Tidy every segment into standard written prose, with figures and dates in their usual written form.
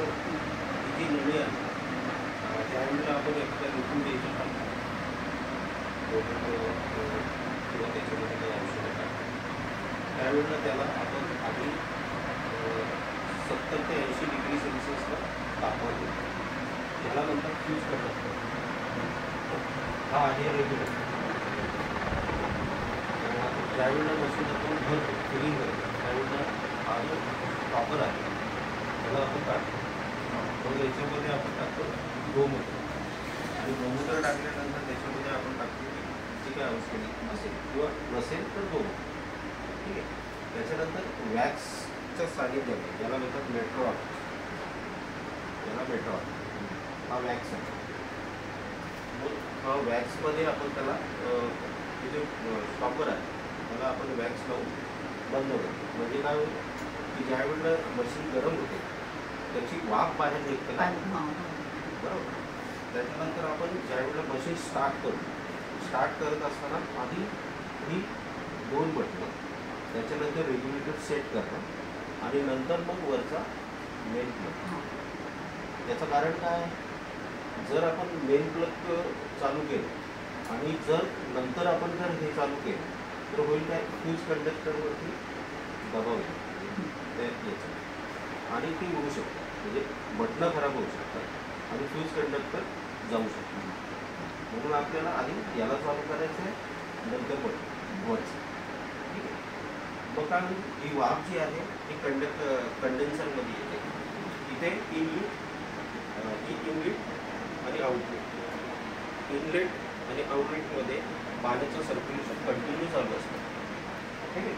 किती नळी आहे त्यावेळेला आपण एखाद्या लिक्विड द्यायचं टाकतो किंवा त्याच्यामध्ये काही औषधं टाकतो त्यावेळेला त्याला आपण आधी 70 ते 80 डिग्री सेल्सिअसला तापमान देतो. त्याला नंतर फ्यूज करतात. हा आहे रेग्युलेटर. ज्यावेळेला मशीन आपण भरतो फिलिंग करतो त्यावेळेला हा जो कॉपर आहे त्याला आपण टाकतो. मग याच्यामध्ये आपण टाकतो गोमूत्र आणि गोमूत्र टाकल्यानंतर त्याच्यामध्ये आपण टाकतो जे काय आवश्यक असेल किंवा नसेल तर गोमूत्र. ठीक आहे. त्याच्यानंतर वॅक्सच्या सानिध्यामध्ये ज्याला म्हणतात मेट्रॉल, याला मेट्रॉल हा वॅक्स आहे. मग हा वॅक्समध्ये आपण त्याला हे जे स्टॉपर आहे त्याला आपण वॅक्स लावून बंद करतो. म्हणजे काय होईल की ज्यावेळेला मशीन गरम होते त्याची वाफ बाहेर निघते ना, बरोबर. त्याच्यानंतर आपण ज्यावेळेला मशीन स्टार्ट करत असताना आधी ही 2 बटणं, त्याच्यानंतर रेग्युलेटर सेट करणं आणि नंतर मग वरचा मेन प्लग. त्याचं कारण काय, जर आपण मेन प्लग चालू केलं आणि जर नंतर आपण जर हे चालू केलं तर होईल काय, फ्यूज कंडक्टरवरती दबाव येईल आणि ती उडू शकतात. म्हणजे बटणं खराब होऊ शकतात आणि फ्यूज कंडक्टर जाऊ शकतो. म्हणून आपल्याला आधी याला चालू करायचं आहे, नंतर बटन वरचं. ठीक आहे. मग काय ही वाफ जी आहे ती कंडेन्सरमध्ये येते. इथे इनलेट आणि आउटलेट. इनलेट आणि आउटलेटमध्ये पाण्याचं सर्क्युलेशन कंटिन्यू चालू असतं. ठीक आहे.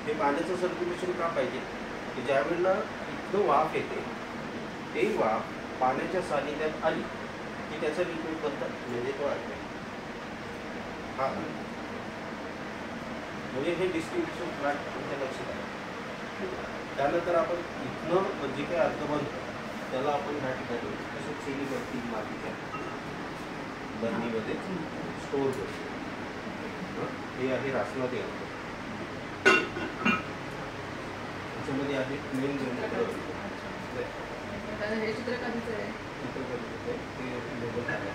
हे पाण्याचं सर्क्युलेशन का पाहिजे की ज्यावेळेला इथं वाफ येते ते वाफ पाण्याच्या सानिध्यात आली की त्याचं लिक्विड बनतं, म्हणजे तो आहे हा. म्हणजे हे डिस्ट्रीब्युशन प्लांट तुमच्या लक्षात आहे. त्यानंतर आपण इथनं जे काही अर्ध बनतं त्याला आपण ह्या ठिकाणी तसं चेलीवरती मातीच्या बरणीमध्ये स्टोअर करतो. हे आहे रासनात येतं. त्याच्यामध्ये आहे मेन हे चित्र कधीच आहे ते लेबल आहे.